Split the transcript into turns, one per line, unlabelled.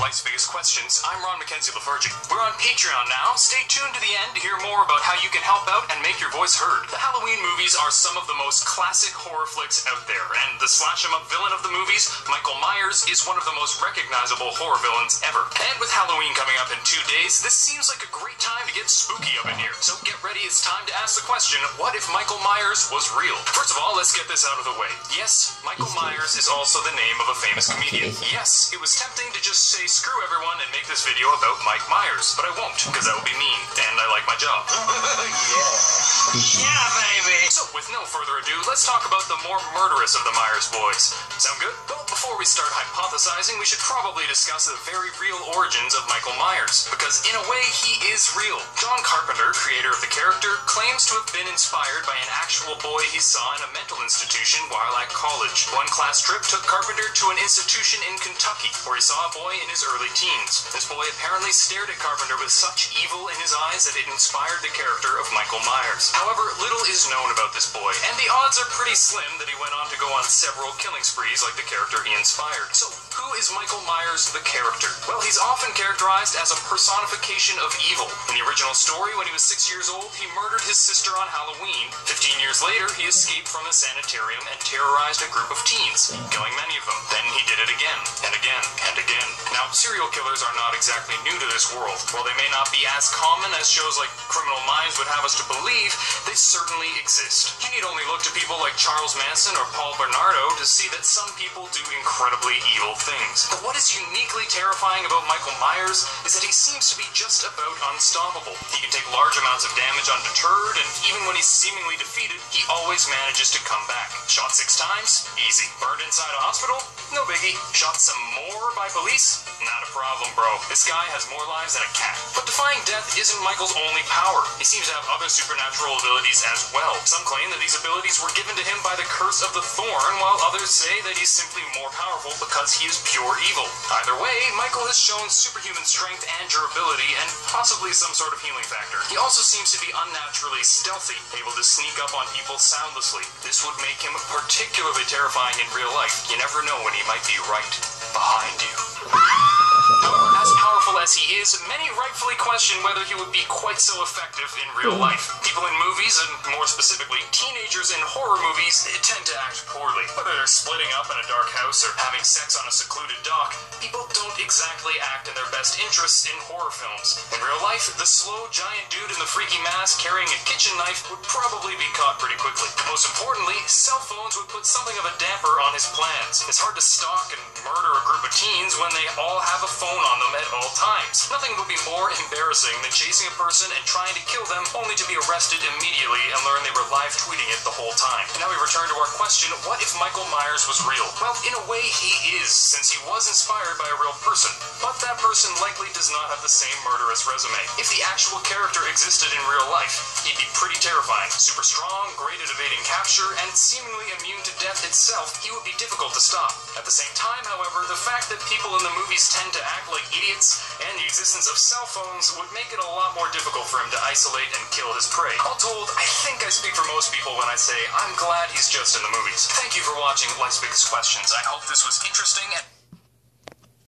Life's Biggest Questions. I'm Ron Mackenzie Lafergie. We're on Patreon now. Stay tuned to the end to hear more about how you can help out and make your voice heard. The Halloween movies are some of the most classic horror flicks out there, and the slash-em-up villain of the movies, Michael Myers, is one of the most recognizable horror villains ever. And with Halloween coming up in 2 days, this seems like a great time to get spooky up in here. So get ready, it's time to ask the question, what if Michael Myers was real? First of all, let's get this out of the way. Yes, Michael Myers is also the name of a famous comedian. Yes, it was tempting to just say screw everyone and make this video about Mike Myers, but I won't, because that would be mean, and I like my job. Yeah, baby! So, with no further ado, let's talk about the more murderous of the Myers boys. Sound good? Well, before we start hypothesizing, we should probably discuss the very real origins of Michael Myers, because in a way, he is real. John Carpenter, creator of the character, claims to have been inspired by an actual boy he saw in a mental institution while at college. One class trip took Carpenter to an institution in Kentucky, where he saw a boy in his early teens. This boy apparently stared at Carpenter with such evil in his eyes that it inspired the character of Michael Myers. However, little is known about this boy, and the odds are pretty slim that he went on to go on several killing sprees like the character he inspired. So, who is Michael Myers the character? Well, he's often characterized as a personification of evil. In the original story, when he was 6 years old, he murdered his sister on Halloween. 15 years later, he escaped from the sanitarium and terrorized a group of teens, killing many of them. Then he did it again, and again, and again. Now, serial killers are not exactly new to this world. While they may not be as common as shows like Criminal Minds would have us to believe, they certainly exist. You need only look to people like Charles Manson or Paul Bernardo to see that some people do incredibly evil things. But what is uniquely terrifying about Michael Myers is that he seems to be just about unstoppable. He can take large amounts of damage undeterred, and even when he's seemingly defeated, he always manages to come back. Shot 6 times? Easy. Burned inside a hospital? No biggie. Shot some more by police? Not a problem, bro. This guy has more lives than a cat. But defying death isn't Michael's only power. He seems to have other supernatural abilities as well. Some claim that these abilities were given to him by the curse of the thorn, while others say that he's simply more powerful because he is pure evil. Either way, Michael has shown superhuman strength and durability, and possibly some sort of healing factor. He also seems to be unnaturally stealthy, able to sneak up on people soundlessly. This would make him particularly terrifying in real life. You never know when he might be right behind you. As powerful as he is, many rightfully question whether he would be quite so effective in real life. People in movies, and more specifically, teenagers in horror movies, tend to act poorly. Whether they're splitting up in a dark house or having sex on a secluded dock, people don't exactly act in their best interests in horror films. In real life, the slow, giant dude in the freaky mask carrying a kitchen knife would probably be caught pretty quickly. Most importantly, cell phones would put something of a damper on his plans. It's hard to stalk and murder a group of teens when they all have a phone on them at all times. Nothing would be more embarrassing than chasing a person and trying to kill them only to be arrested immediately and learn they were live tweeting it the whole time. Now we return to our question, what if Michael Myers was real? Well, in a way he is, since he was inspired by a real person. But that person likely does not have the same murderous resume. If the actual character existed in real life, he'd be pretty terrifying. Super strong, great at evading capture, and seemingly immune to death itself, he would be difficult to stop. At the same time, however, the fact that people in the movies tend to act like idiots, and the existence of cell phones would make it a lot more difficult for him to isolate and kill his prey. All told, I think I speak for most people when I say I'm glad he's just in the movies. Thank you for watching Life's Biggest Questions. I hope this was interesting and